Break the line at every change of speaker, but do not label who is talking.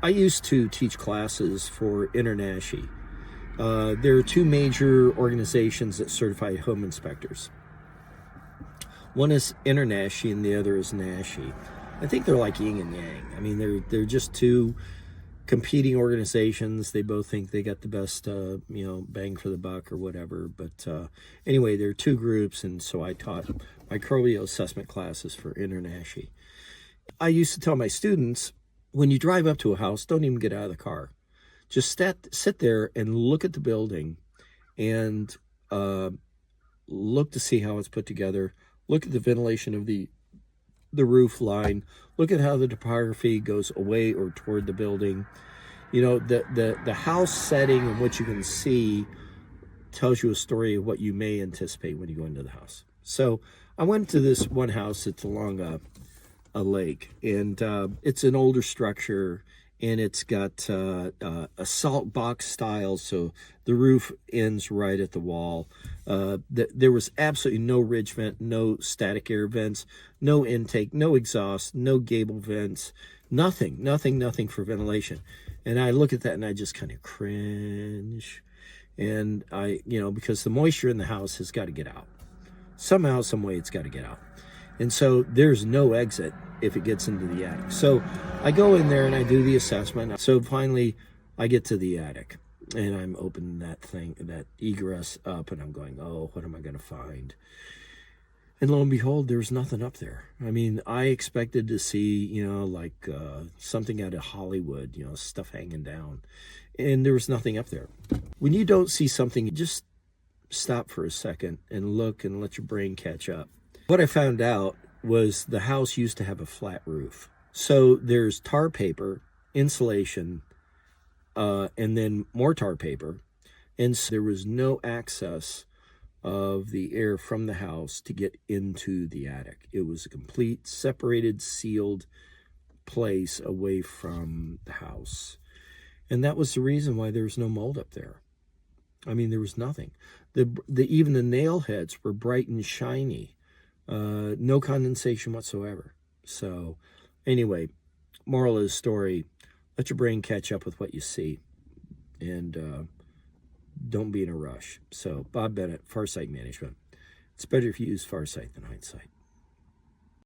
I used to teach classes for InterNACHI. There are two major organizations that certify home inspectors. One is InterNACHI and the other is NASHE. I think they're like yin and yang. I mean, they're just two competing organizations. They both think they got the best, bang for the buck or whatever. But anyway, there are two groups, and so I taught microbial assessment classes for InterNACHI. I used to tell my students, when you drive up to a house, don't even get out of the car. Just sit there and look at the building and look to see how it's put together. Look at the ventilation of the roof line. Look at how the topography goes away or toward the building. You know, the house setting and what you can see tells you a story of what you may anticipate when you go into the house. So I went to this one house that's along a lake, and it's an older structure, and it's got a salt box style, so the roof ends right at the wall. There was absolutely no ridge vent, no static air vents, no intake, no exhaust, no gable vents, nothing for ventilation. And I look at that and I just kind of cringe. And because the moisture in the house has got to get out. Somehow, some way, it's got to get out. And so there's no exit if it gets into the attic. So I go in there and I do the assessment. So finally I get to the attic and I'm opening that egress up, and I'm going, oh, what am I going to find? And lo and behold, there's nothing up there. I mean, I expected to see, something out of Hollywood, stuff hanging down. And there was nothing up there. When you don't see something, just stop for a second and look and let your brain catch up. What I found out was the house used to have a flat roof. So there's tar paper, insulation, and then more tar paper. And so there was no access of the air from the house to get into the attic. It was a complete, separated, sealed place away from the house. And that was the reason why there was no mold up there. I mean, there was nothing. Even the nail heads were bright and shiny. No condensation whatsoever. So anyway, moral of the story, let your brain catch up with what you see, and don't be in a rush. So Bob Bennett, Farsight Management. It's better if you use Farsight than hindsight.